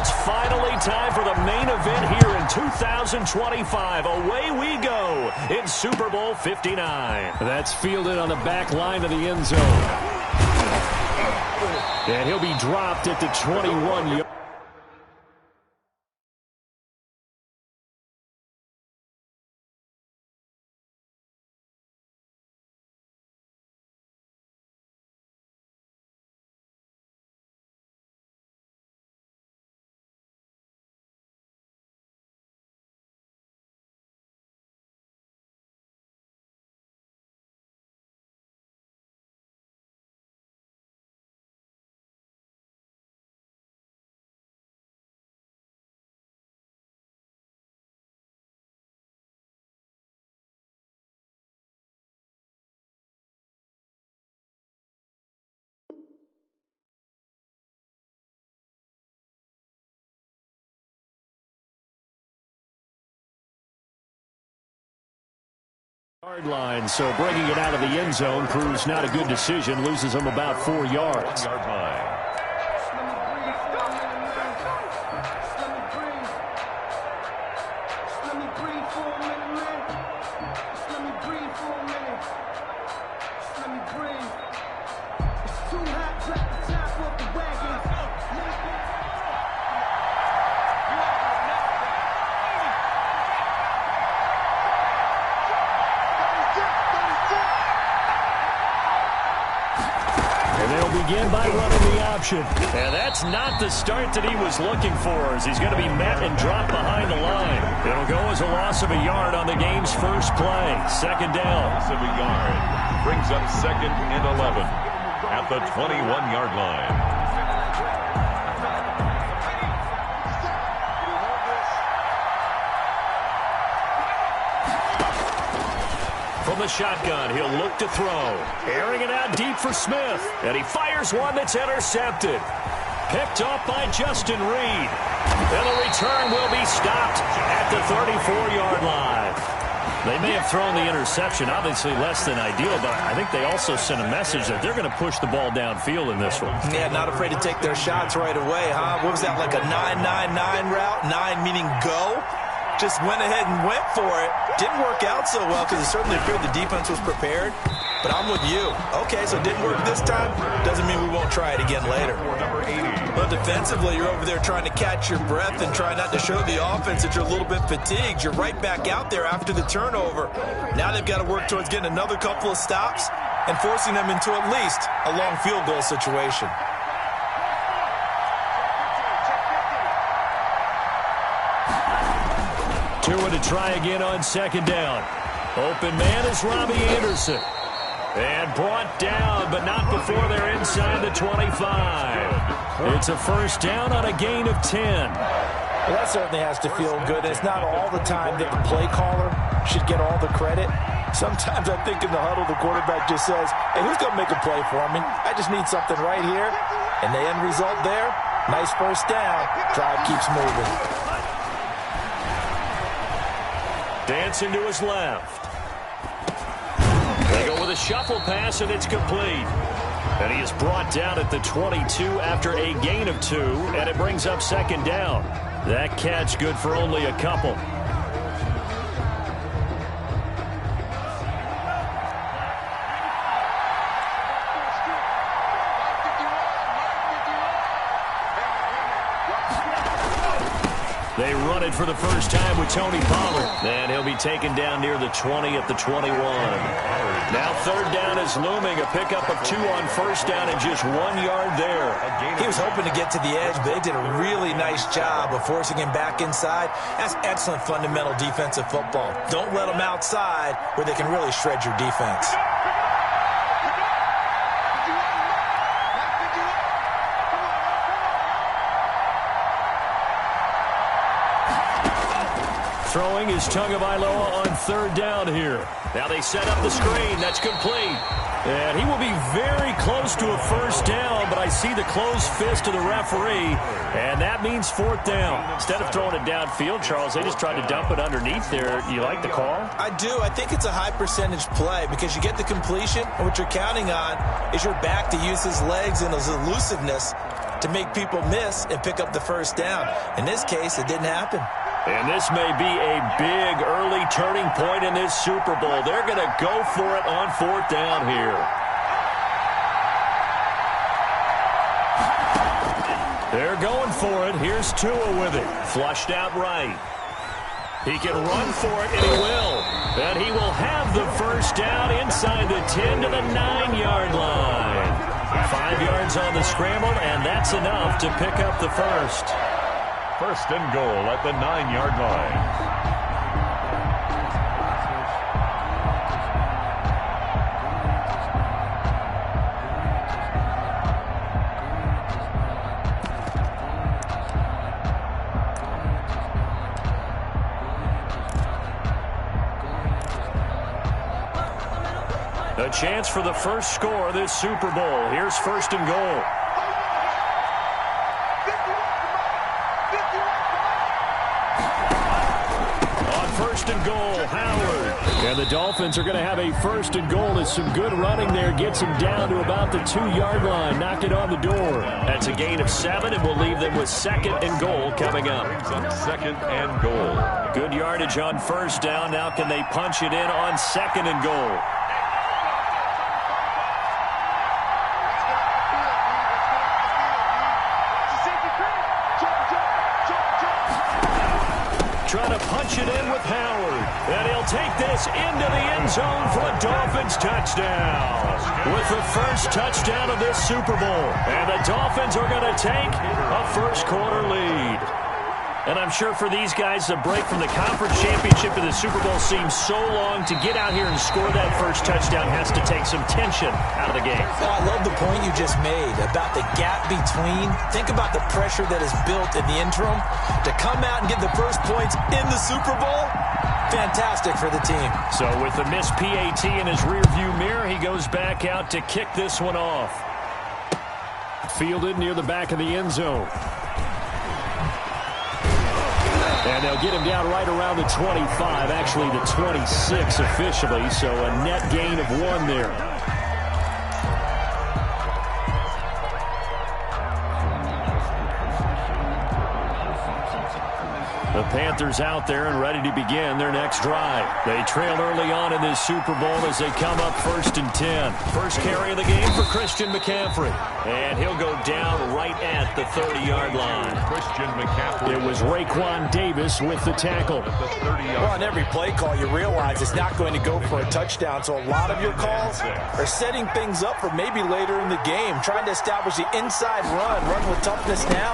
It's finally time for the main event here in 2025. Away we go in Super Bowl 59. That's fielded on the back line of the end zone. And he'll be dropped at the 21-yard. Yard line, so bringing it out of the end zone proves not a good decision. Loses him about 4 yards. Yard line. Begin by running the option. And that's not the start that he was looking for, as he's going to be met and dropped behind the line. It'll go as a loss of a yard on the game's first play. Second down. Loss of a yard brings up 2nd and 11 at the 21-yard line. From the shotgun, he'll look to throw. Airing it out deep for Smith. And he fires one that's intercepted. Picked off by Justin Reed. And the return will be stopped at the 34-yard line. They may have thrown the interception, obviously less than ideal, but I think they also sent a message that they're going to push the ball downfield in this one. Yeah, not afraid to take their shots right away, huh? What was that, like a 9-9-9 route? 9 meaning go? Just went ahead and went for it. Didn't work out so well because it certainly appeared the defense was prepared. But I'm with you. Okay, so it didn't work this time. Doesn't mean we won't try it again later. But defensively, you're over there trying to catch your breath and try not to show the offense that you're a little bit fatigued. You're right back out there after the turnover. Now they've got to work towards getting another couple of stops and forcing them into at least a long field goal situation. Tua to try again on second down. Open man is Robbie Anderson. And brought down, but not before they're inside the 25. It's a first down on a gain of 10. Well, that certainly has to feel good. It's not all the time that the play caller should get all the credit. Sometimes I think in the huddle, the quarterback just says, hey, who's going to make a play for me? I just need something right here. And the end result there, nice first down. Drive keeps moving. Dancing to his left. They go with a shuffle pass, and it's complete. And he is brought down at the 22 after a gain of 2, and it brings up second down. That catch good for only a couple. They run it for the first time with Tony Pollard. And he'll be taken down near the 20 at the 21. Now third down is looming. A pickup of 2 on first down and just 1 yard there. He was hoping to get to the edge, but they did a really nice job of forcing him back inside. That's excellent fundamental defensive football. Don't let them outside where they can really shred your defense. Throwing is Tagovailoa on third down here. Now they set up the screen. That's complete. And he will be very close to a first down, but I see the closed fist of the referee, and that means fourth down. Instead of throwing it downfield, Charles, they just tried to dump it underneath there. You like the call? I do. I think it's a high-percentage play because you get the completion, and what you're counting on is your back to use his legs and his elusiveness to make people miss and pick up the first down. In this case, it didn't happen. And this may be a big early turning point in this Super Bowl. They're going to go for it on 4th down here. They're going for it. Here's Tua with it. Flushed out right. He can run for it, and he will. And he will have the first down inside the 10 to the 9-yard line. 5 yards on the scramble, and that's enough to pick up the first. First and goal at the 9-yard line. A chance for the first score of this Super Bowl. Here's first and goal. On first and goal, Howard. And the Dolphins are going to have a first and goal as some good running there gets him down to about the 2-yard line. Knocked it on the door. That's a gain of 7, and we'll leave them with second and goal coming up. Second and goal. Good yardage on first down. Now can they punch it in on second and goal? Trying to punch it in with Howard. And he'll take this into the end zone for a Dolphins touchdown. With the first touchdown of this Super Bowl. And the Dolphins are going to take a first-quarter lead. And I'm sure for these guys, the break from the conference championship to the Super Bowl seems so long. To get out here and score that first touchdown has to take some tension out of the game. Oh, I love the point you just made about the gap between. Think about the pressure that is built in the interim. To come out and get the first points in the Super Bowl, fantastic for the team. So with the missed PAT in his rearview mirror, he goes back out to kick this one off. Fielded near the back of the end zone. And they'll get him down right around the 25, actually the 26 officially, so a net gain of 1 there. The Panthers out there and ready to begin their next drive. They trail early on in this Super Bowl as they come up first and 10. First carry of the game for Christian McCaffrey. And he'll go down right at the 30-yard line. Christian McCaffrey. It was Raekwon Davis with the tackle. Well, on every play call, you realize it's not going to go for a touchdown. So a lot of your calls are setting things up for maybe later in the game, trying to establish the inside run with toughness now,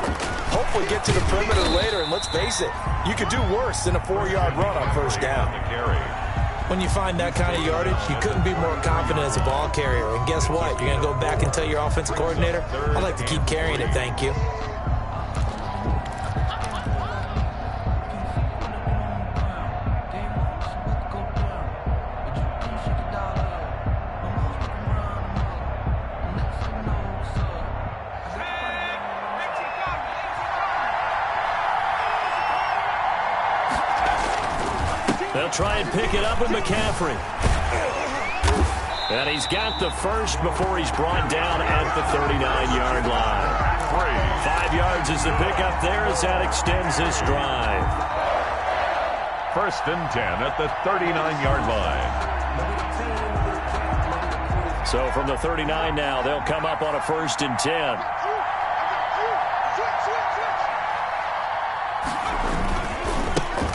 hopefully get to the perimeter later. And let's face it, you could do worse than a 4-yard run on first down. When you find that kind of yardage, you couldn't be more confident as a ball carrier. And guess what? You're going to go back and tell your offensive coordinator, I'd like to keep carrying it, thank you. They'll try and pick it up with McCaffrey. And he's got the first before he's brought down at the 39-yard line. 5 yards is the pickup there as that extends this drive. First and 10 at the 39-yard line. So from the 39 now, they'll come up on a first and 10.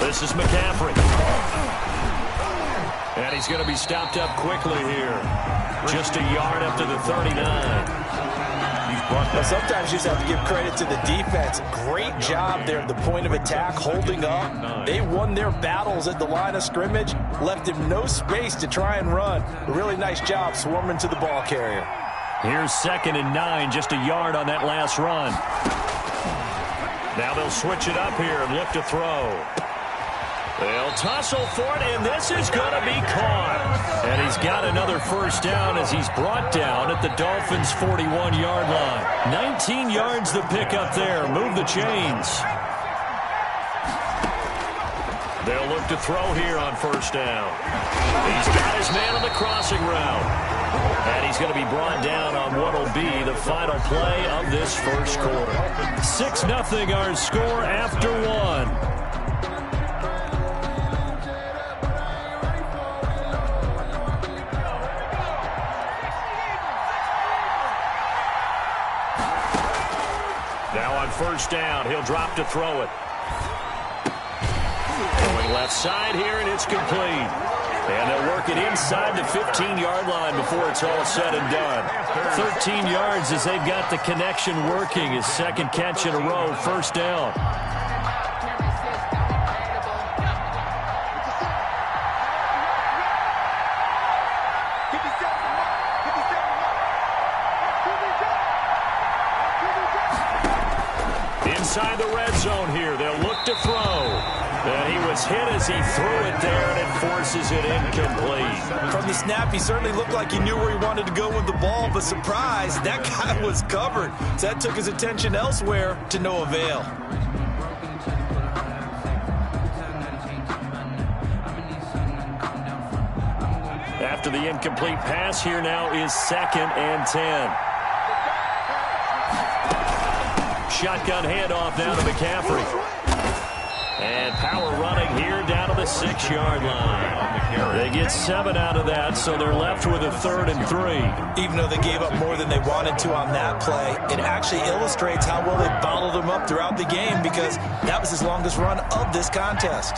This is McCaffrey. And he's going to be stopped up quickly here. Just a yard up to the 39. Well, sometimes you just have to give credit to the defense. Great job there at the point of attack, holding up. They won their battles at the line of scrimmage, left him no space to try and run. A really nice job swarming to the ball carrier. Here's second and 9, just a yard on that last run. Now they'll switch it up here and look to throw. They'll tussle for it, and this is going to be caught. And he's got another first down as he's brought down at the Dolphins' 41-yard line. 19 yards the pickup there. Move the chains. They'll look to throw here on first down. He's got his man on the crossing route. And he's going to be brought down on what will be the final play of this first quarter. 6-0 our score after one. Now on first down, he'll drop to throw it. Going left side here, and it's complete. And they'll work it inside the 15-yard line before it's all said and done. 13 yards as they've got the connection working. His second catch in a row, first down. Inside the red zone here, they'll look to throw. And he was hit as he threw it there, and it forces it incomplete. From the snap, he certainly looked like he knew where he wanted to go with the ball, but surprise, that guy was covered. So that took his attention elsewhere to no avail. After the incomplete pass, here now is 2nd and 10. Shotgun handoff now to McCaffrey. And power running here down to the 6-yard line. They get 7 out of that, so they're left with a 3rd and 3. Even though they gave up more than they wanted to on that play, it actually illustrates how well they bottled them up throughout the game, because that was his longest run of this contest.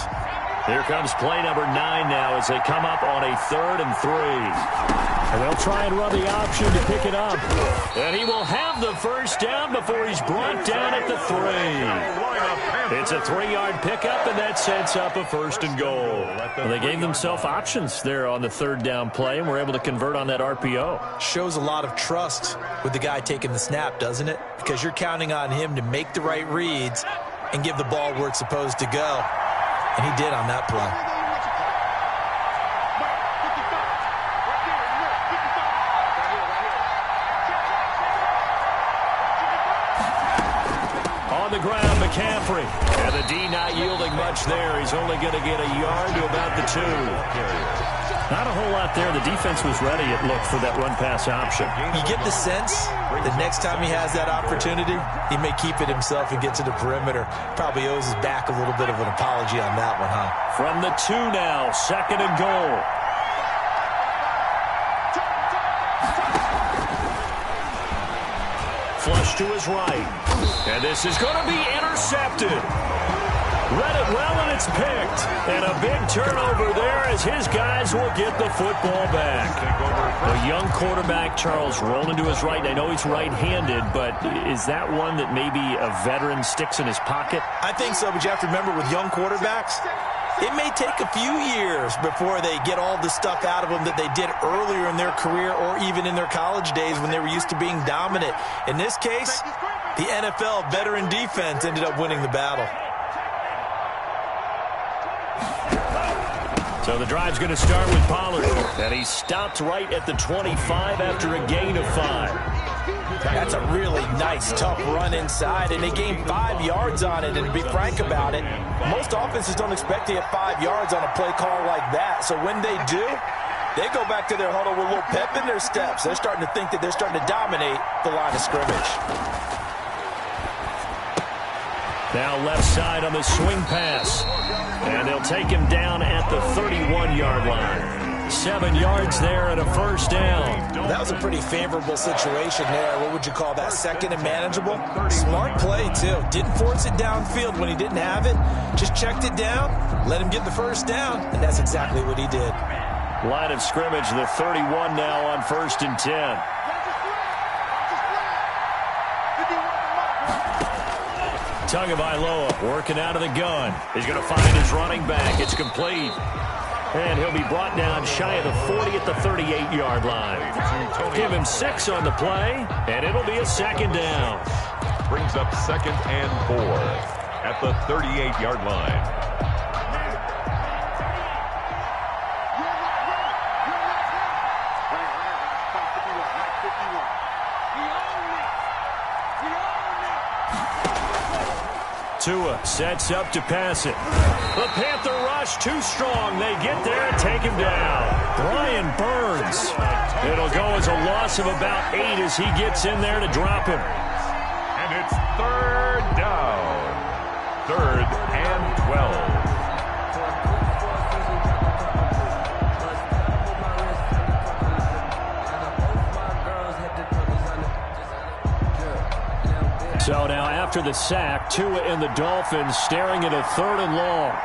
Here comes play number 9 now as they come up on a 3rd and 3. And they'll try and run the option to pick it up. And he will have the first down before he's brought down at the 3. It's a 3-yard pickup, and that sets up a 1st and goal. Well, they gave themselves options there on the 3rd down play, and were able to convert on that RPO. Shows a lot of trust with the guy taking the snap, doesn't it? Because you're counting on him to make the right reads and give the ball where it's supposed to go. And he did on that play. On the ground, McCaffrey. And the D not yielding much there. He's only going to get a yard to about the 2. Not a whole lot there. The defense was ready, it looked, for that run-pass option. You get the sense that next time he has that opportunity, he may keep it himself and get to the perimeter. Probably owes his back a little bit of an apology on that one, huh? From the 2 now, 2nd and goal. Flush to his right. And this is going to be intercepted. Read it well, and it's picked. And a big turnover there as his guys will get the football back. The young quarterback, Charles, rolling to his right. I know he's right-handed, but is that one that maybe a veteran sticks in his pocket? I think so, but you have to remember with young quarterbacks, it may take a few years before they get all the stuff out of them that they did earlier in their career or even in their college days when they were used to being dominant. In this case, the NFL veteran defense ended up winning the battle. So the drive's going to start with Pollard. And he stopped right at the 25 after a gain of 5. That's a really nice, tough run inside, and they gained 5 yards on it. And to be frank about it, most offenses don't expect to get 5 yards on a play call like that. So when they do, they go back to their huddle with a little pep in their steps. They're starting to think that they're starting to dominate the line of scrimmage. Now left side on the swing pass. And they'll take him down at the 31-yard line. 7 yards there and a first down. Well, that was a pretty favorable situation there. What would you call that? 2nd and manageable? Smart play, too. Didn't force it downfield when he didn't have it. Just checked it down, let him get the first down, and that's exactly what he did. Line of scrimmage, the 31 now on 1st and 10. Tagovailoa working out of the gun. He's going to find his running back. It's complete. And he'll be brought down shy of the 40 at the 38-yard line. Give him 6 on the play, and it'll be a 2nd down. Brings up 2nd and 4 at the 38-yard line. Tua sets up to pass it. The Panther rush too strong. They get there and take him down. Brian Burns It'll go as a loss of about 8 as he gets in there to drop him. And it's third down. Third and 12. So now after the sack, Tua and the Dolphins staring at a 3rd and long.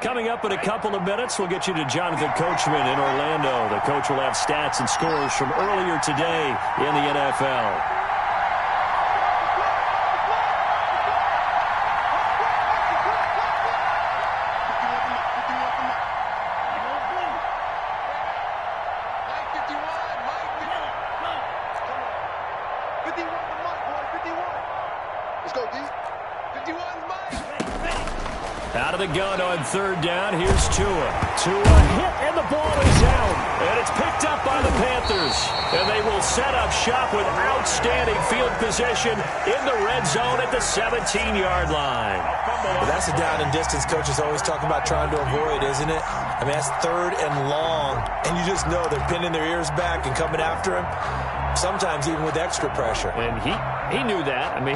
Coming up in a couple of minutes, we'll get you to Jonathan Coachman in Orlando. The coach will have stats and scores from earlier today in the NFL. Out of the gun on 3rd down. Here's Tua. Tua hit, and the ball is out. And it's picked up by the Panthers. And they will set up shop with outstanding field position in the red zone at the 17-yard line. Well, that's a down and distance coaches always talk about trying to avoid, isn't it? I mean, that's 3rd and long. And you just know they're pinning their ears back and coming after him. Sometimes even with extra pressure. And he knew that. I mean,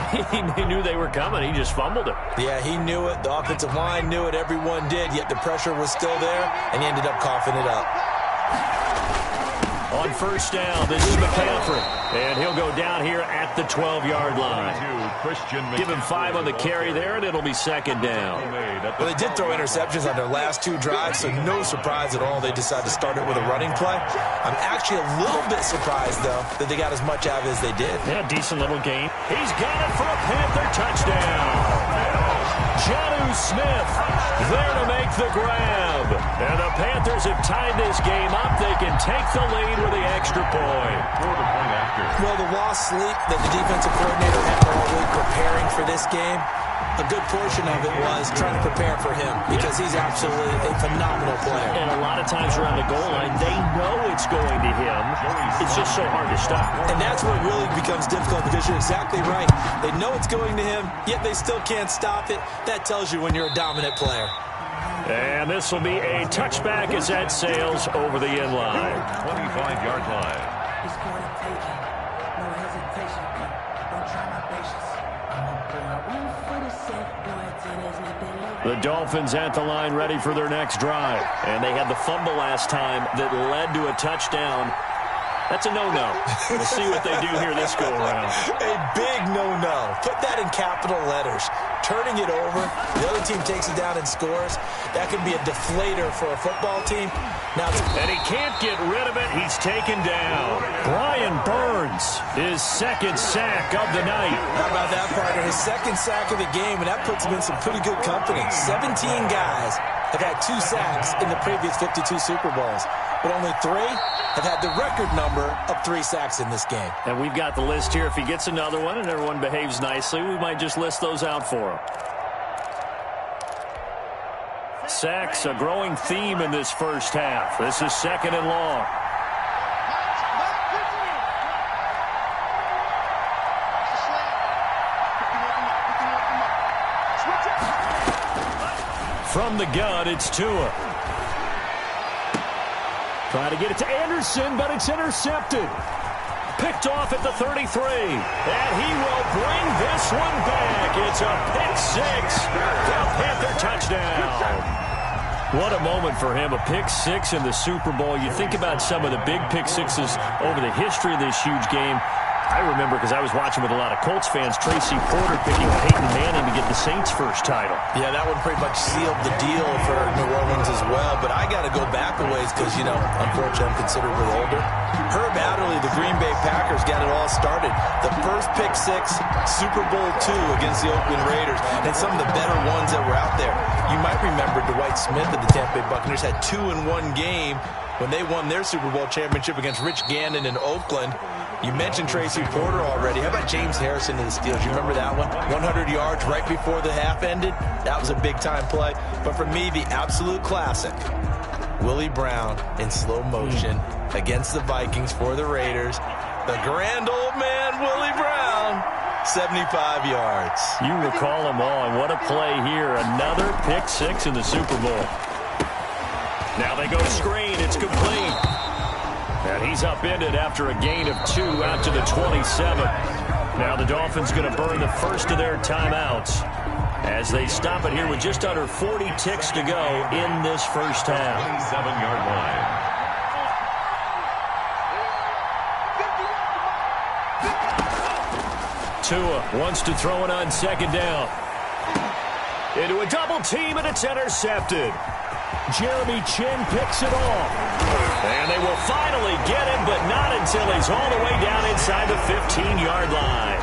he knew they were coming. He just fumbled it. Yeah, he knew it. The offensive line knew it. Everyone did. Yet the pressure was still there, and he ended up coughing it up. On 1st down, this is McCaffrey. And he'll go down here at the 12-yard line. Give him 5 on the carry there, and it'll be 2nd down. Well, they did throw interceptions on their last 2 drives, so no surprise at all they decided to start it with a running play. I'm actually a little bit surprised, though, that they got as much out of it as they did. Yeah, decent little game. He's got it for a Panther touchdown. Jonnu Smith there to make the grab. And the Panthers have tied this game up. They can take the lead with the extra point. Well, the lost sleep that the defensive coordinator had all week preparing for this game, a good portion of it was trying to prepare for him because he's absolutely a phenomenal player. And a lot of times around the goal line, they know it's going to him. It's just so hard to stop. And that's where it really becomes difficult because you're exactly right. They know it's going to him, yet they still can't stop it. That tells you when you're a dominant player. And this will be a touchback as that sails over the end line. 25-yard line. It's going to take it. No hesitation. Don't try my patience. The Dolphins at the line ready for their next drive. And they had the fumble last time that led to a touchdown. That's a no-no. We'll see what they do here this go-around. A big no-no. Put that in capital letters. Turning it over, the other team takes it down and scores. That can be a deflator for a football team. And he can't get rid of it. He's taken down. Brian Burns, his 2nd sack of the night. How about that, partner? His 2nd sack of the game, and that puts him in some pretty good company. 17 guys have had 2 sacks in the previous 52 Super Bowls, but only 3 have had the record number of 3 sacks in this game. And we've got the list here. If he gets another one and everyone behaves nicely, we might just list those out for him. Sacks, a growing theme in this first half. This is 2nd and long. From the gun, it's Tua. Trying to get it to Anderson, but it's intercepted. Picked off at the 33. And he will bring this one back. It's a pick-6. The Panther touchdown. What a moment for him. A pick-6 in the Super Bowl. You think about some of the big pick-6s over the history of this huge game. I remember because I was watching with a lot of Colts fans, Tracy Porter picking Peyton Manning to get the Saints' first title. Yeah, that one pretty much sealed the deal for New Orleans as well. But I got to go back a ways because, you know, unfortunately I'm considerably older. Herb Adderley, the Green Bay Packers, got it all started. The first pick-6, Super Bowl II against the Oakland Raiders, and some of the better ones that were out there. You might remember Dwight Smith of the Tampa Bay Buccaneers had 2 in one game when they won their Super Bowl championship against Rich Gannon in Oakland. You mentioned Tracy Porter already. How about James Harrison to the Steelers? You remember that one? 100 yards right before the half ended. That was a big-time play. But for me, the absolute classic, Willie Brown in slow motion against the Vikings for the Raiders. The grand old man, Willie Brown, 75 yards. You recall them all, and what a play here. Another pick six in the Super Bowl. Now they go screen. It's complete. And he's upended after a gain of 2 out to the 27. Now the Dolphins going to burn the first of their timeouts as they stop it here with just under 40 ticks to go in this first half. 27-yard line. Tua wants to throw it on second down. Into a double team, and it's intercepted. Jeremy Chin picks it off. And they will finally get him, but not until he's all the way down inside the 15-yard line.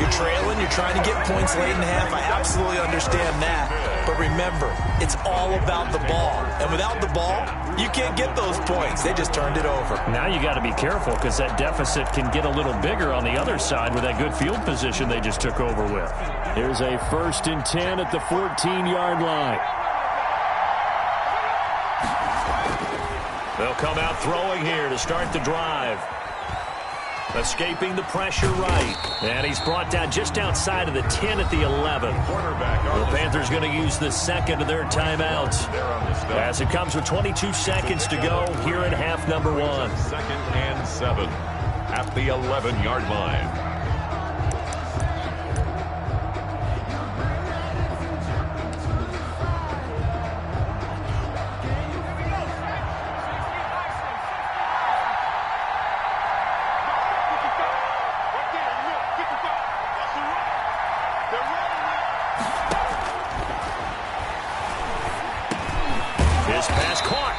You're trailing, you're trying to get points late in the half. I absolutely understand that. But remember, it's all about the ball. And without the ball, you can't get those points. They just turned it over. Now you got to be careful because that deficit can get a little bigger on the other side with that good field position they just took over with. Here's a 1st and 10 at the 14-yard line. They'll come out throwing here to start the drive. Escaping the pressure right. And he's brought down just outside of the 10 at the 11. The Panthers going to use the second of their timeouts as it comes with 22 seconds to go here in half number 1. 2nd and 7 at the 11-yard line.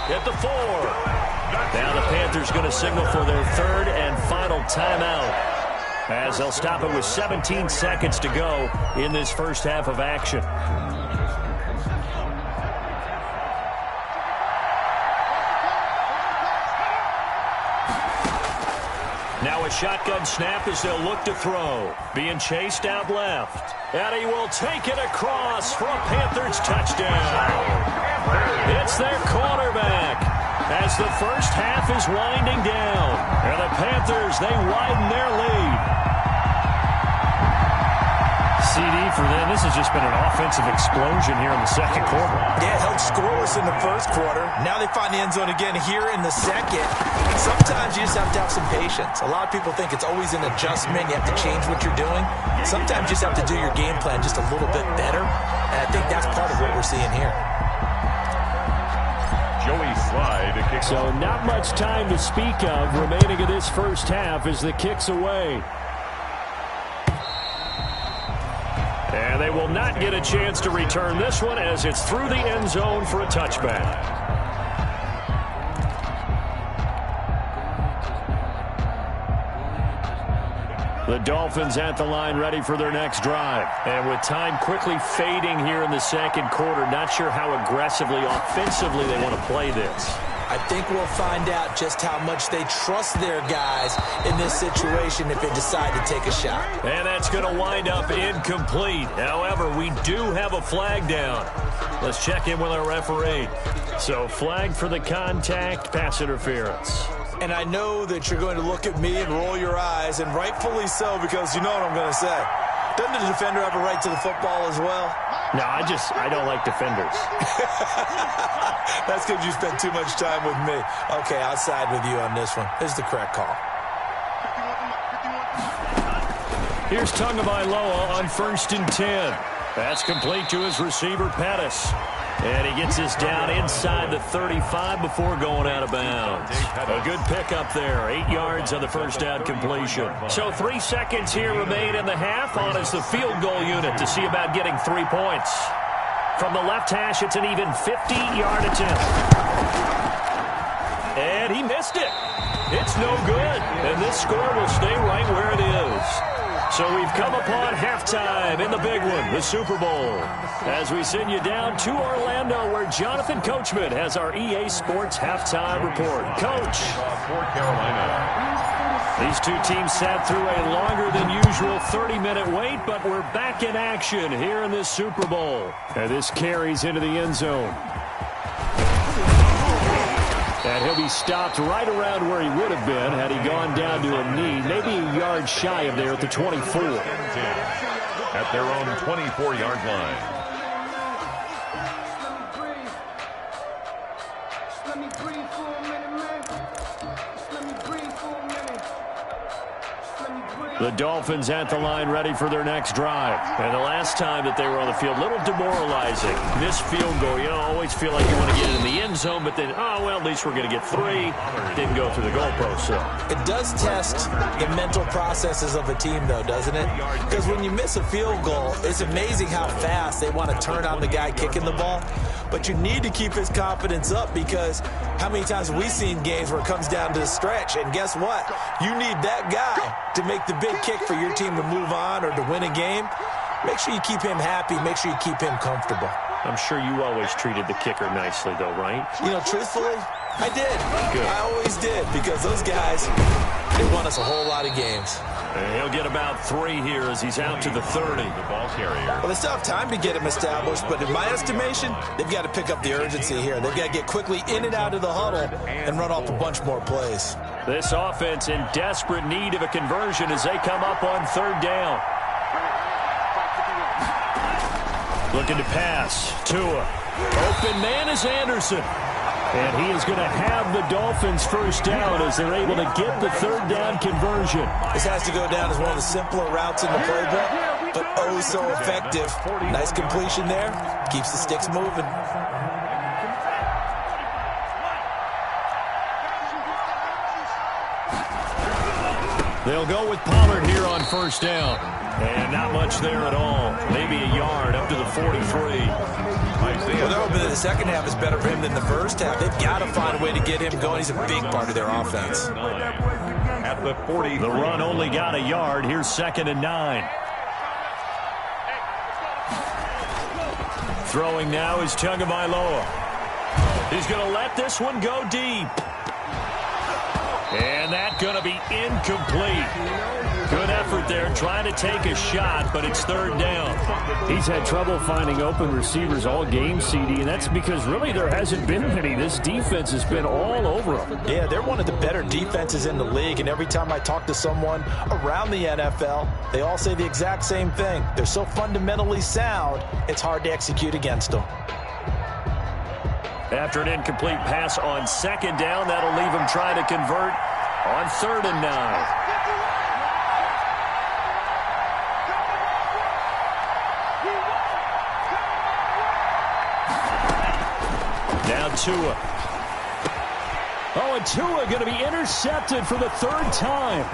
At the 4. Now the Panthers going to signal for their 3rd and final timeout as they'll stop it with 17 seconds to go in this first half of action. Now a shotgun snap as they'll look to throw. Being chased out left. And he will take it across for a Panthers touchdown. It's their quarterback as the first half is winding down. And the Panthers, they widen their lead. CD for them, this has just been an offensive explosion here in the second quarter. Yeah, held scoreless in the first quarter. Now they find the end zone again here in the second. Sometimes you just have to have some patience. A lot of people think it's always an adjustment. You have to change what you're doing. Sometimes you just have to do your game plan just a little bit better. And I think that's part of what we're seeing here. So not much time to speak of remaining in this first half as the kick's away. And they will not get a chance to return this one as it's through the end zone for a touchback. The Dolphins at the line ready for their next drive. And with time quickly fading here in the second quarter, not sure how aggressively, offensively they want to play this. I think we'll find out just how much they trust their guys in this situation if they decide to take a shot. And that's going to wind up incomplete. However, we do have a flag down. Let's check in with our referee. So flag for the contact, pass interference. And I know that you're going to look at me and roll your eyes, and rightfully so, because you know what I'm going to say. Doesn't the defender have a right to the football as well? No, I don't like defenders. That's because you spent too much time with me. Okay, I'll side with you on this one. This is the correct call. Here's Tagovailoa on 1st and 10. That's complete to his receiver, Pettis. And he gets this down inside the 35 before going out of bounds. A good pickup there. 8 yards on the first down completion. So 3 seconds here remain in the half on as the field goal unit to see about getting 3 points. From the left hash, it's an even 50-yard attempt. And he missed it. It's no good. And this score will stay right where it is. So we've come upon halftime in the big one, the Super Bowl, as we send you down to Orlando where Jonathan Coachman has our EA Sports halftime report. Coach. For Carolina. These two teams sat through a longer than usual 30-minute wait, but we're back in action here in this Super Bowl. And this carries into the end zone. And he'll be stopped right around where he would have been had he gone down to a knee, maybe a yard shy of there at the 24. At their own 24-yard line. The Dolphins at the line ready for their next drive. And the last time that they were on the field, a little demoralizing. This field goal, you know, always feel like you want to get it in the end zone, but then, oh, well, at least we're going to get 3. Didn't go through the goalpost, so. It does test the mental processes of a team, though, doesn't it? Because when you miss a field goal, it's amazing how fast they want to turn on the guy kicking the ball. But you need to keep his confidence up because how many times have we seen games where it comes down to the stretch? And guess what? You need that guy to make the big kick for your team to move on or to win a game. Make sure you keep him happy. Make sure you keep him comfortable. I'm sure you always treated the kicker nicely, though, right? You know, truthfully, I did. Good. I always did because those guys, they won us a whole lot of games. And he'll get about 3 here as he's out to the 30. The ball carrier. Well, they still have time to get him established, but in my estimation, they've got to pick up the urgency here. They've got to get quickly in and out of the huddle and run off a bunch more plays. This offense in desperate need of a conversion as they come up on 3rd down. Looking to pass. Tua. Open man is Anderson. And he is going to have the Dolphins first down as they're able to get the 3rd down conversion. This has to go down as one of the simpler routes in the playbook, but oh so effective. Nice completion there. Keeps the sticks moving. They'll go with Pollard here on 1st down. And not much there at all. Maybe a yard up to the 43. Well, they're hoping that the second half is better for him than the first half. They've got to find a way to get him going. He's a big part of their offense. At the 40. The run only got a yard. Here's 2nd and 9. Throwing now is Tagovailoa. He's going to let this one go deep. And that's going to be incomplete. Good effort there, trying to take a shot, but it's 3rd down. He's had trouble finding open receivers all game, CD, and that's because really there hasn't been many. This defense has been all over them. Yeah, they're one of the better defenses in the league, and every time I talk to someone around the NFL, they all say the exact same thing. They're so fundamentally sound, it's hard to execute against them. After an incomplete pass on 2nd down, that'll leave him trying to convert on 3rd and 9. Now Tua. Oh, and Tua going to be intercepted for the 3rd time.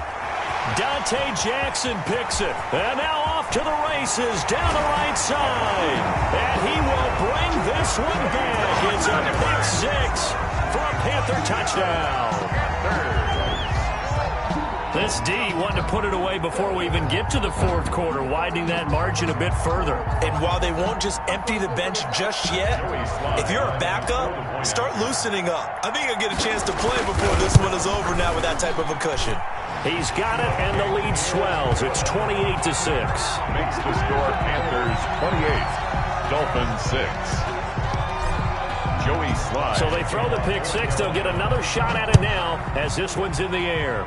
Dante Jackson picks it. And now off to the races down the right side. And he will bring this one back. It's a pick 6 for a Panther touchdown. This D wanted to put it away before we even get to the 4th quarter, widening that margin a bit further. And while they won't just empty the bench just yet, if you're a backup, start loosening up. I think you'll get a chance to play before this one is over now with that type of a cushion. He's got it, and the lead swells. It's 28-6. Makes the score Panthers 28, Dolphins 6. Joey Slye. So they throw the pick 6. They'll get another shot at it now as this one's in the air.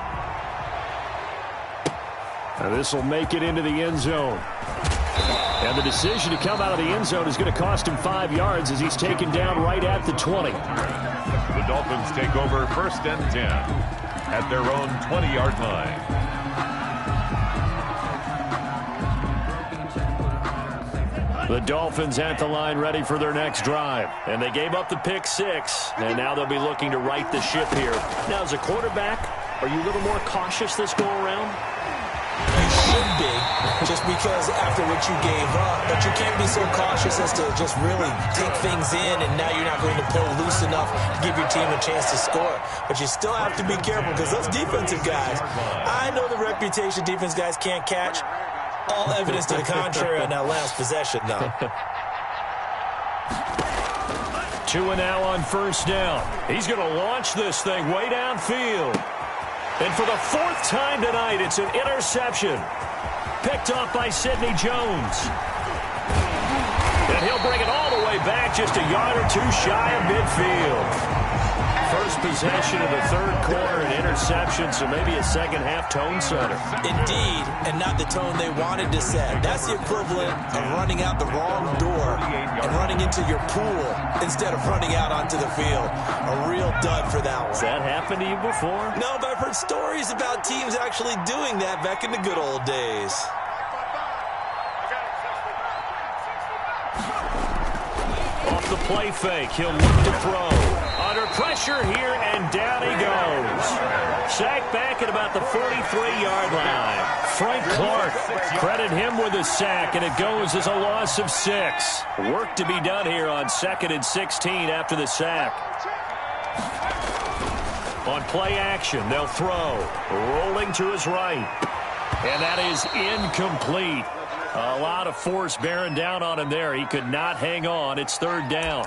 And this will make it into the end zone. And the decision to come out of the end zone is going to cost him 5 yards as he's taken down right at the 20. The Dolphins take over 1st and 10 at their own 20-yard line. The Dolphins at the line ready for their next drive. And they gave up the pick 6. And now they'll be looking to right the ship here. Now, as a quarterback, are you a little more cautious this go around? You should be, just because after what you gave up. But you can't be so cautious as to just really take things in, and now you're not going to pull loose enough to give your team a chance to score. But you still have to be careful because those defensive guys, I know the reputation defense guys can't catch. All evidence to the contrary on that last possession, though. Tua now on 1st down. He's going to launch this thing way downfield. And for the fourth time tonight, it's an interception. Picked off by Sidney Jones. And he'll bring it all the way back, just a yard or two shy of midfield. First possession of the third quarter, an interception, so maybe a second-half tone setter. Indeed, and not the tone they wanted to set. That's the equivalent of running out the wrong door and running into your pool instead of running out onto the field. A real dud for that one. Has that happened to you before? No, but I've heard stories about teams actually doing that back in the good old days. Off the play fake, he'll look to throw. Under pressure here, and down he goes. Sacked back at about the 43-yard line. Frank Clark, credit him with a sack, and it goes as a loss of 6. Work to be done here on 2nd and 16 after the sack. On play action, they'll throw. Rolling to his right. And that is incomplete. A lot of force bearing down on him there. He could not hang on. It's 3rd down.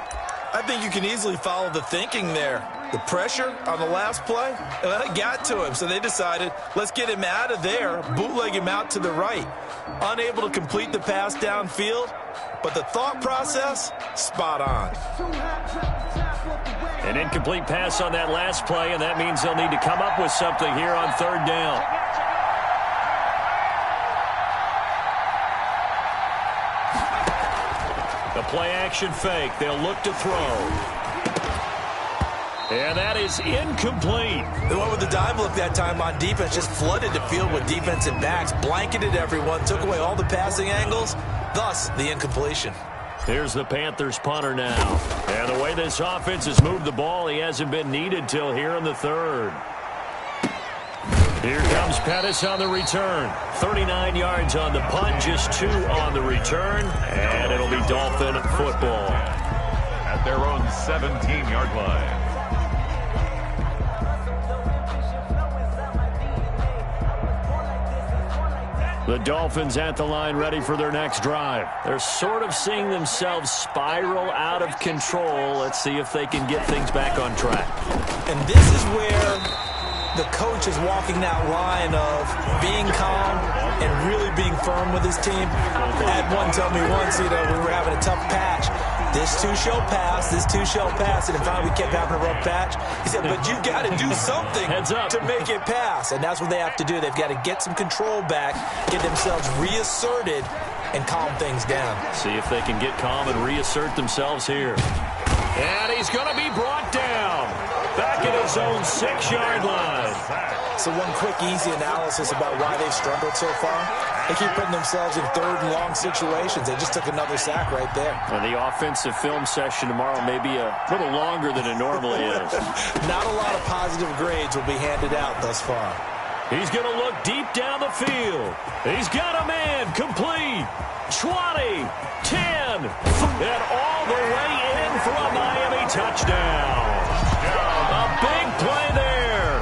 I think you can easily follow the thinking there. The pressure on the last play, it got to him, so they decided, let's get him out of there, bootleg him out to the right. Unable to complete the pass downfield, but the thought process, spot on. An incomplete pass on that last play, and that means they'll need to come up with something here on 3rd down. The play-action fake. They'll look to throw. And that is incomplete. The one with the dive look that time on defense just flooded the field with defensive backs, blanketed everyone, took away all the passing angles, thus the incompletion. Here's the Panthers punter now. And the way this offense has moved the ball, he hasn't been needed till here in the 3rd. Here comes Pettis on the return. 39 yards on the punt, just 2 on the return, and it'll be Dolphin football. At their own 17-yard line. The Dolphins at the line ready for their next drive. They're sort of seeing themselves spiral out of control. Let's see if they can get things back on track. And this is where the coach is walking that line of being calm and really being firm with his team. I had one tell me once, we were having a tough patch. This too shall pass, this too shall pass, and finally we kept having a rough patch. He said, but you've got to do something to make it pass, and that's what they have to do. They've got to get some control back, get themselves reasserted, and calm things down. See if they can get calm and reassert themselves here. And he's going to be brought down. Back at his own 6-yard line. So one quick, easy analysis about why they've struggled so far. They keep putting themselves in 3rd and long situations. They just took another sack right there. And the offensive film session tomorrow may be a little longer than it normally is. Not a lot of positive grades will be handed out thus far. He's going to look deep down the field. He's got a man complete. 20, 10, and all the way in for a Miami touchdown. A big play there.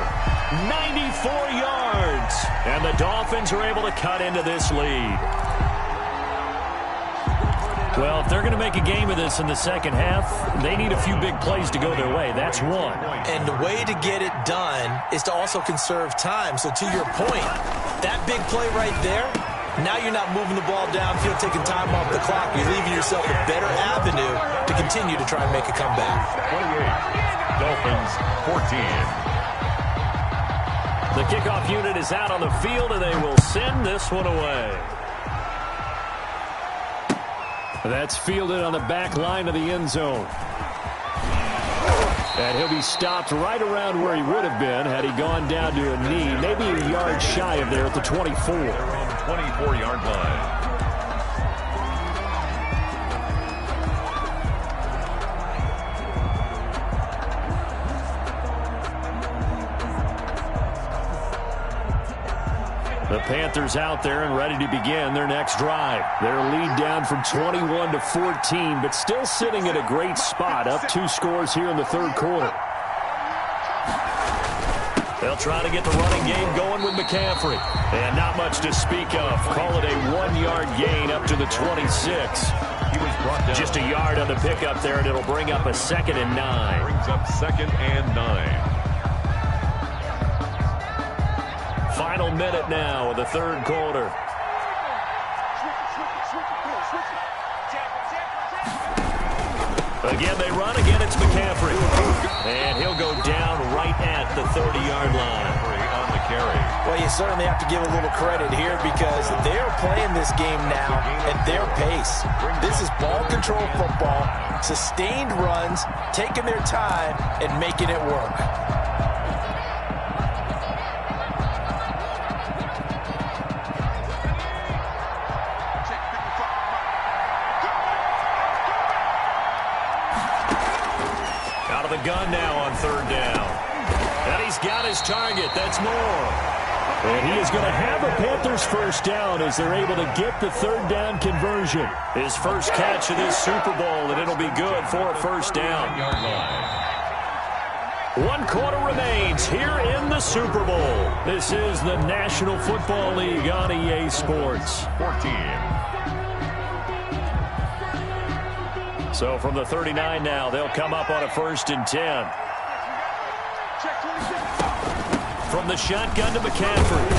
94 yards. And the Dolphins are able to cut into this lead. Well, if they're going to make a game of this in the second half, they need a few big plays to go their way. That's one. And the way to get it done is to also conserve time. So to your point, that big play right there, now you're not moving the ball downfield, taking time off the clock. You're leaving yourself a better avenue to continue to try and make a comeback. 28, Dolphins 14. The kickoff unit is out on the field, and they will send this one away. That's fielded on the back line of the end zone. And he'll be stopped right around where he would have been had he gone down to a knee, maybe a yard shy of there at the 24. Around 24-yard line. The Panthers out there and ready to begin their next drive. Their lead down from 21 to 14, but still sitting at a great spot, up 2 scores here in the 3rd quarter. They'll try to get the running game going with McCaffrey. And not much to speak of. Call it a 1-yard gain up to the 26. He was brought down. Just a yard on the pickup there, and it'll bring up a 2nd and 9. Brings up 2nd and 9. Final minute now of the third quarter. Again, they run. Again, it's McCaffrey. And he'll go down right at the 30-yard line. On the carry. Well, you certainly have to give a little credit here because they're playing this game now at their pace. This is ball control football, sustained runs, taking their time, and making it work. Gun now on third down. And he's got his target. That's Moore. And he is going to have a Panthers first down as they're able to get the third down conversion. His first catch of this Super Bowl, and it'll be good for a first down. 1 quarter remains here in the Super Bowl. This is the National Football League on EA Sports. 14. So from the 39 now, they'll come up on a 1st and 10. From the shotgun to McCaffrey.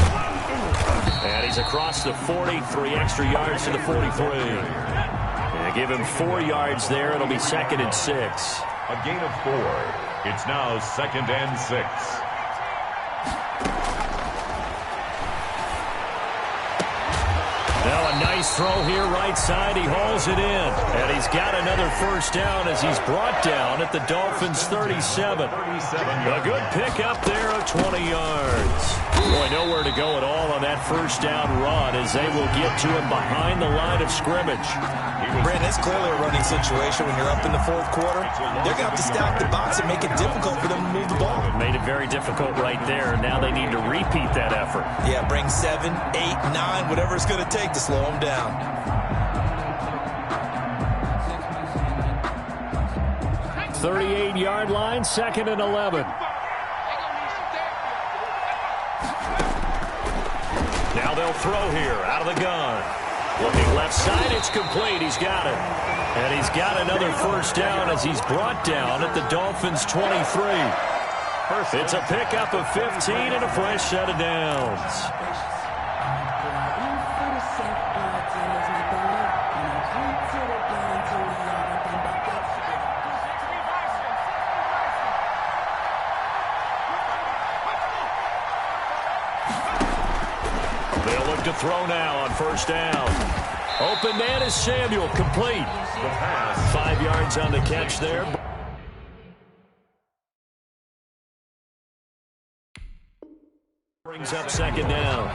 And he's across the 40, 3 extra yards to the 43. And give him 4 yards there. It'll be 2nd and 6. A gain of 4. It's now 2nd and 6. Now a nice throw here right side. He hauls it in. And he's got another first down as he's brought down at the Dolphins' 37. A good pickup there of 20 yards. Boy, nowhere to go at all on that first down run as they will get to him behind the line of scrimmage. Brandon, it's clearly a running situation when you're up in the 4th quarter. They're going to have to stack the box and make it difficult for them to move the ball. Made it very difficult right there. Now they need to repeat that effort. Yeah, bring 7, 8, 9, whatever it's going to take to slow them down. The 38-yard line, 2nd and 11. Now they'll throw here out of the gun. Looking left side, it's complete. He's got it. And he's got another first down as he's brought down at the Dolphins' 23. It's a pickup of 15 and a fresh set of downs. They'll look to throw now on first down. Open man is Samuel, complete. 5 yards on the catch there. Brings up 2nd down.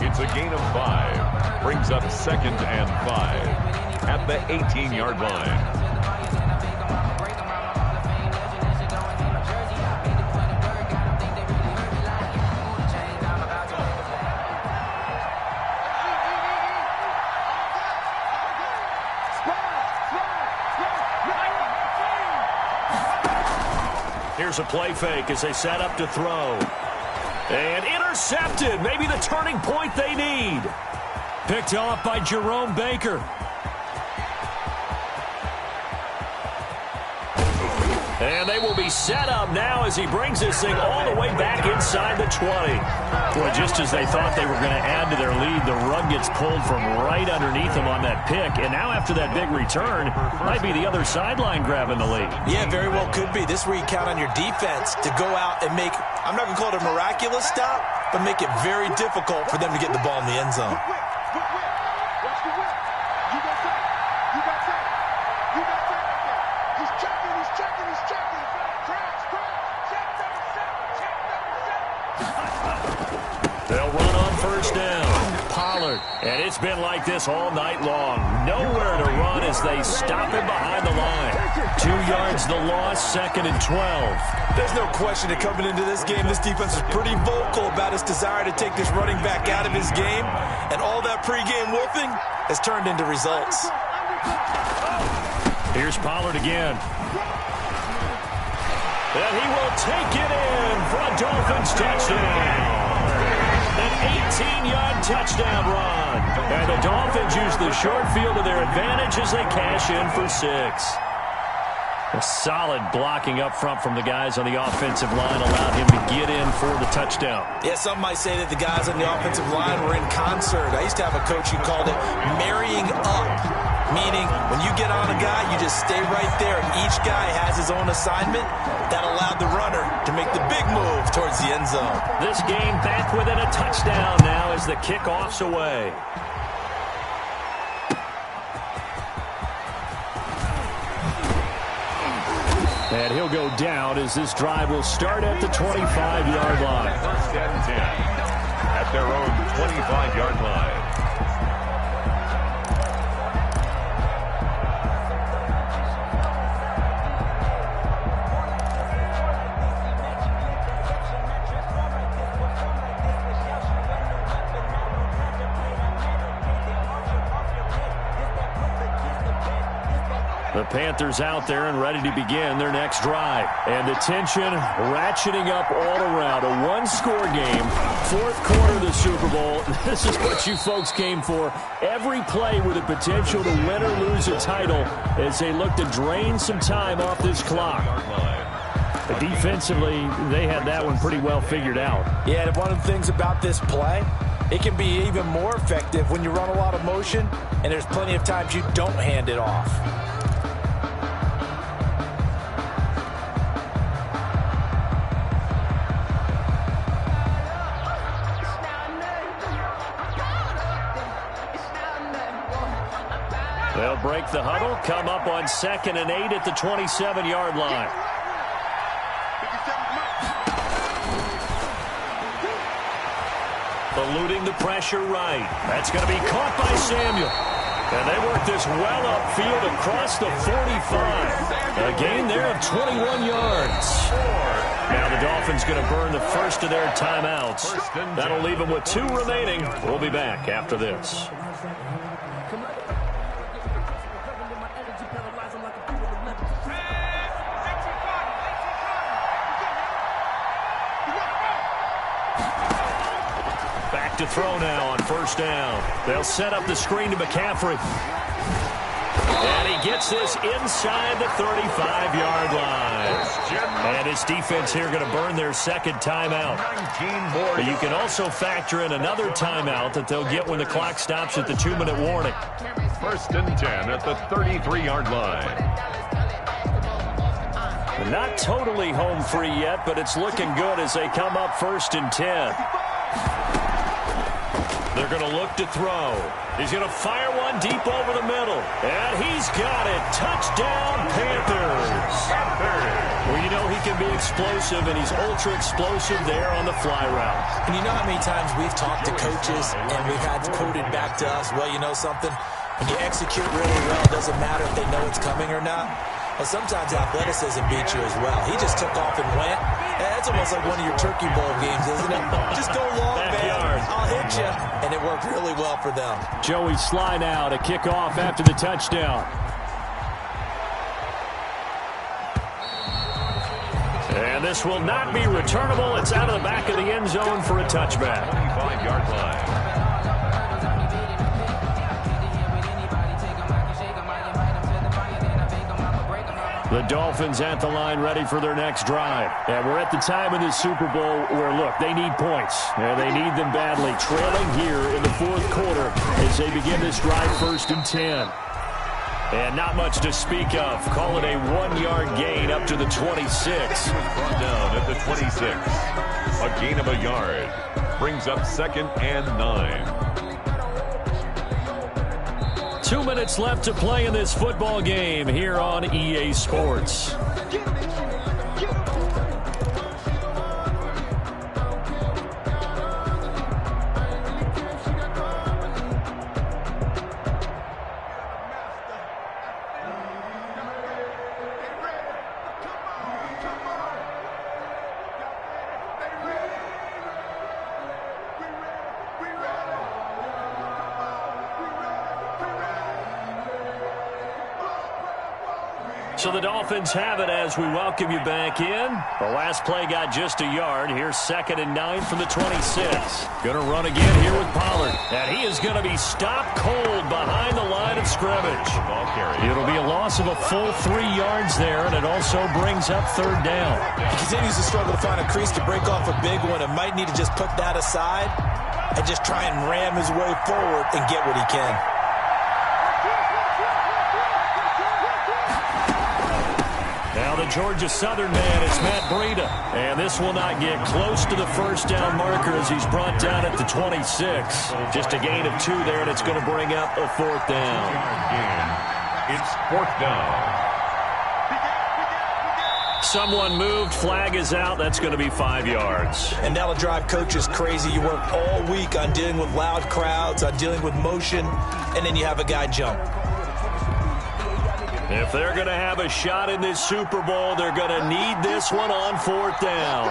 It's a gain of 5. Brings up 2nd and 5 at the 18-yard line. Here's a play fake as they set up to throw. And intercepted. Maybe the turning point they need. Picked off by Jerome Baker. And they will be set up now as he brings this thing all the way back inside the 20. Boy, just as they thought they were going to add to their lead, the rug gets pulled from right underneath them on that pick. And now after that big return, might be the other sideline grabbing the lead. Yeah, very well could be. This is where you count on your defense to go out and make, I'm not going to call it a miraculous stop, but make it very difficult for them to get the ball in the end zone. They'll run on first down. Pollard. And it's been like this all night long. Nowhere to run as they stop him behind the line. 2 yards the loss, 2nd and 12. There's no question that coming into this game, this defense is pretty vocal about its desire to take this running back out of his game. And all that pregame wolfing has turned into results. Here's Pollard again. And he will take it in for a Dolphins touchdown. An 18-yard touchdown run. And the Dolphins use the short field to their advantage as they cash in for 6. A solid blocking up front from the guys on the offensive line allowed him to get in for the touchdown. Yeah, some might say that the guys on the offensive line were in concert. I used to have a coach who called it marrying up, meaning when you get on a guy, you just stay right there, and each guy has his own assignment. That allowed the runner to make the big move towards the end zone. This game back within a touchdown now as the kickoff's away. And he'll go down as this drive will start at the 25-yard line. First and 10 at their own 25-yard line. The Panthers out there and ready to begin their next drive. And the tension ratcheting up all around. A one-score game, fourth quarter of the Super Bowl. This is what you folks came for. Every play with the potential to win or lose a title as they look to drain some time off this clock. But defensively, they had that one pretty well figured out. Yeah, and one of the things about this play, it can be even more effective when you run a lot of motion, and there's plenty of times you don't hand it off. They'll break the huddle, come up on 2nd and 8 at the 27-yard line. Eluding the pressure right. That's going to be caught by Samuel. And they work this well upfield across the 45. A gain there of 21 yards. Now the Dolphins going to burn the first of their timeouts. That'll leave them with 2 remaining. We'll be back after this. To throw now on first down. They'll set up the screen to McCaffrey. And he gets this inside the 35-yard line. And his defense here going to burn their second timeout. But you can also factor in another timeout that they'll get when the clock stops at the 2-minute warning. First and 10 at the 33-yard line. Not totally home free yet, but it's looking good as they come up 1st and 10. They're going to look to throw. He's going to fire one deep over the middle. And he's got it. Touchdown, Panthers. Well, you know he can be explosive, and he's ultra-explosive there on the fly route. And you know how many times we've talked to coaches, and we've had quoted back to us, well, you know something? When you execute really well, it doesn't matter if they know it's coming or not. Well, sometimes athleticism beats you as well. He just took off and went. That's almost like one of your Turkey Bowl games, isn't it? Just go long, man. I'll hit you. And it worked really well for them. Joey Sly now to kick off after the touchdown. And this will not be returnable. It's out of the back of the end zone for a touchback. 25-yard line. The Dolphins at the line ready for their next drive. And we're at the time in this Super Bowl where, look, they need points. And they need them badly. Trailing here in the fourth quarter as they begin this drive 1st and 10. And not much to speak of. Call it a 1-yard gain up to the 26. He was brought down at the 26. A gain of a yard. Brings up 2nd and 9. 2 minutes left to play in this football game here on EA Sports. So the Dolphins have it as we welcome you back in. The last play got just a yard. Here's 2nd and 9 from the 26. Going to run again here with Pollard. And he is going to be stopped cold behind the line of scrimmage. It'll be a loss of a full 3 yards there, and it also brings up 3rd down. He continues to struggle to find a crease to break off a big one and might need to just put that aside and just try and ram his way forward and get what he can. Now the Georgia Southern man is Matt Breida. And this will not get close to the 1st down marker as he's brought down at the 26. Just a gain of 2 there, and it's going to bring up a 4th down. It's 4th down. Someone moved, flag is out. That's going to be 5 yards. And that'll drive coaches crazy. You work all week on dealing with loud crowds, on dealing with motion, and then you have a guy jump. If they're going to have a shot in this Super Bowl, they're going to need this one on 4th down.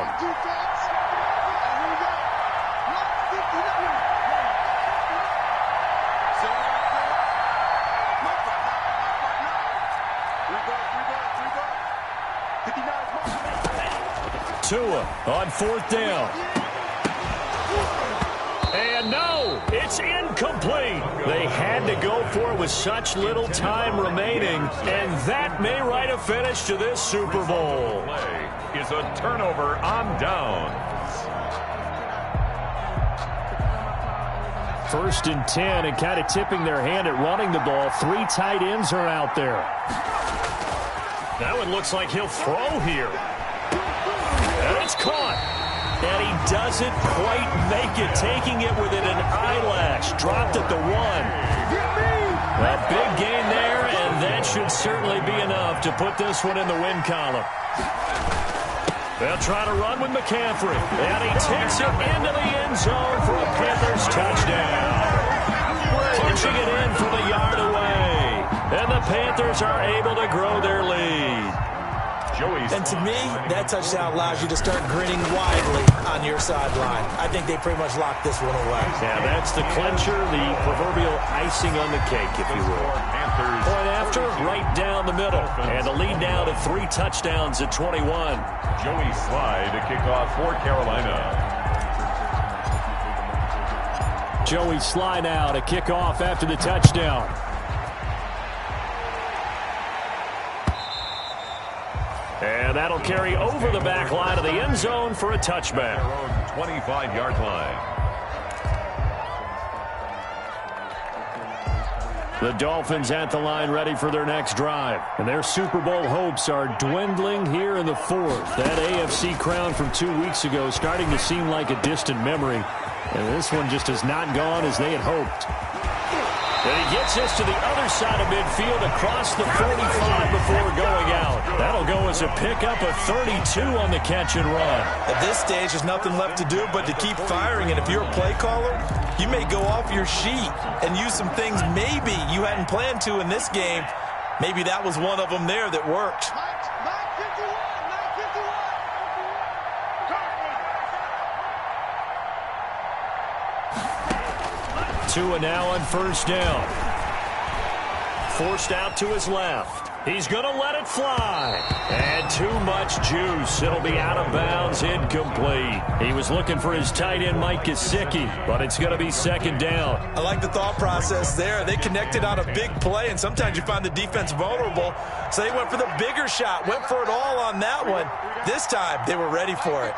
Tua on 4th down. And no, it's incomplete. They had to go for it with such little time remaining, and that may write a finish to this Super Bowl. Play is a turnover on downs. 1st and 10, and kind of tipping their hand at running the ball. 3 tight ends are out there. Now it looks like he'll throw here. And it's caught. And he doesn't quite make it, taking it within an eyelash. Dropped at the 1. A big gain there, and that should certainly be enough to put this one in the win column. They'll try to run with McCaffrey. And he takes it into the end zone for a Panthers touchdown. Punching it in from a yard away. And the Panthers are able to grow their lead. And to me, that touchdown allows you to start grinning widely on your sideline. I think they pretty much locked this one away. Yeah, that's the clincher, the proverbial icing on the cake, if you will. Point after, right down the middle. And the lead now to 3 touchdowns at 21. Joey Slye to kick off for Carolina. Joey Slye now to kick off after the touchdown. And that'll carry over the back line of the end zone for a touchback. 25-yard line. The Dolphins at the line ready for their next drive. And their Super Bowl hopes are dwindling here in the 4th. That AFC crown from 2 weeks ago is starting to seem like a distant memory. And this one just has not gone as they had hoped. And he gets this to the other side of midfield across the 45 before going out. That'll go as a pickup of 32 on the catch and run. At this stage, there's nothing left to do but to keep firing. And if you're a play caller, you may go off your sheet and use some things maybe you hadn't planned to in this game. Maybe that was one of them there that worked. Tua now on 1st down. Forced out to his left. He's going to let it fly. And too much juice. It'll be out of bounds, incomplete. He was looking for his tight end, Mike Gesicki, but it's going to be 2nd down. I like the thought process there. They connected on a big play, and sometimes you find the defense vulnerable. So they went for the bigger shot, went for it all on that one. This time, they were ready for it.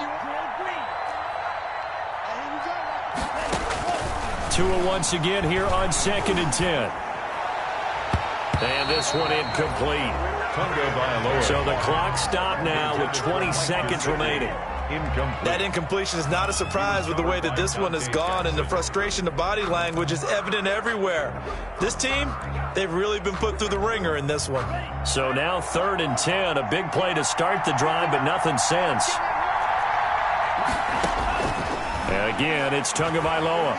Tua once again here on 2nd and 10. And this one incomplete. So the clock stopped now with 20 seconds remaining. Incomplete. That incompletion is not a surprise with the way that this one has gone, and the frustration, the body language is evident everywhere. This team, they've really been put through the ringer in this one. So now 3rd and 10, a big play to start the drive, but nothing since. And again, it's Tagovailoa.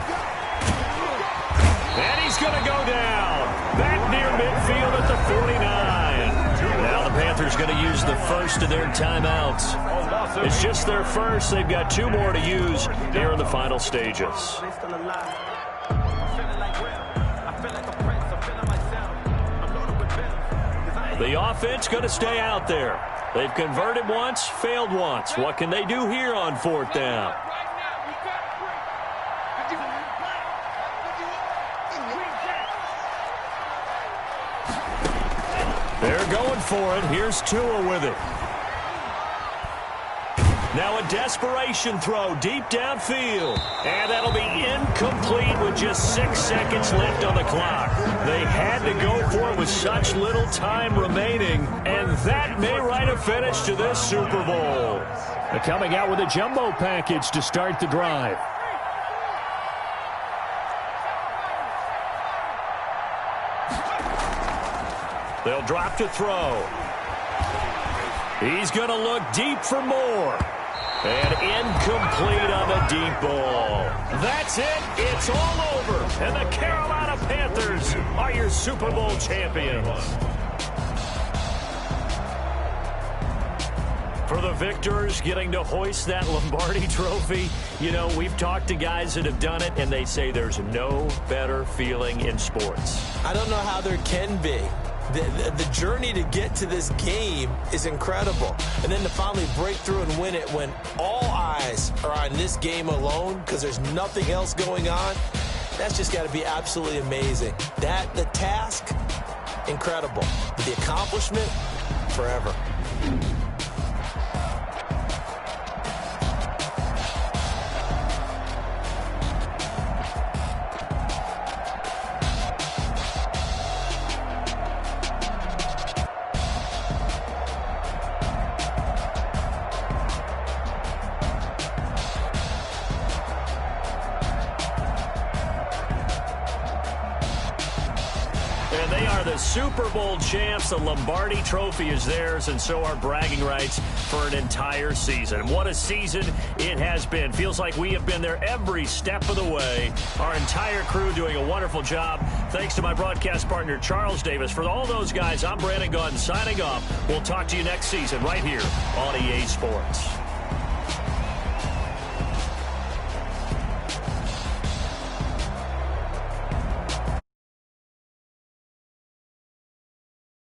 And he's going to go down. Back near midfield at the 49. Now the Panthers going to use the first of their timeouts. It's just their first. They've got 2 more to use here in the final stages. The offense going to stay out there. They've converted once, failed once. What can they do here on 4th down? They're going for it. Here's Tua with it. Now a desperation throw deep downfield. And that'll be incomplete with just 6 seconds left on the clock. They had to go for it with such little time remaining. And that may write a finish to this Super Bowl. They're coming out with a jumbo package to start the drive. They'll drop to throw. He's going to look deep for more. And incomplete on the deep ball. That's it. It's all over. And the Carolina Panthers are your Super Bowl champions. For the victors, getting to hoist that Lombardi trophy, you know, we've talked to guys that have done it, and they say there's no better feeling in sports. I don't know how there can be. The journey to get to this game is incredible. And then to finally break through and win it when all eyes are on this game alone because there's nothing else going on, that's just got to be absolutely amazing. The task, incredible. But the accomplishment, forever. Super Bowl champs. The Lombardi trophy is theirs, and so are bragging rights for an entire season. What a season it has been. Feels like we have been there every step of the way. Our entire crew doing a wonderful job. Thanks to my broadcast partner, Charles Davis. For all those guys, I'm Brandon Gaudin signing off. We'll talk to you next season right here on EA Sports.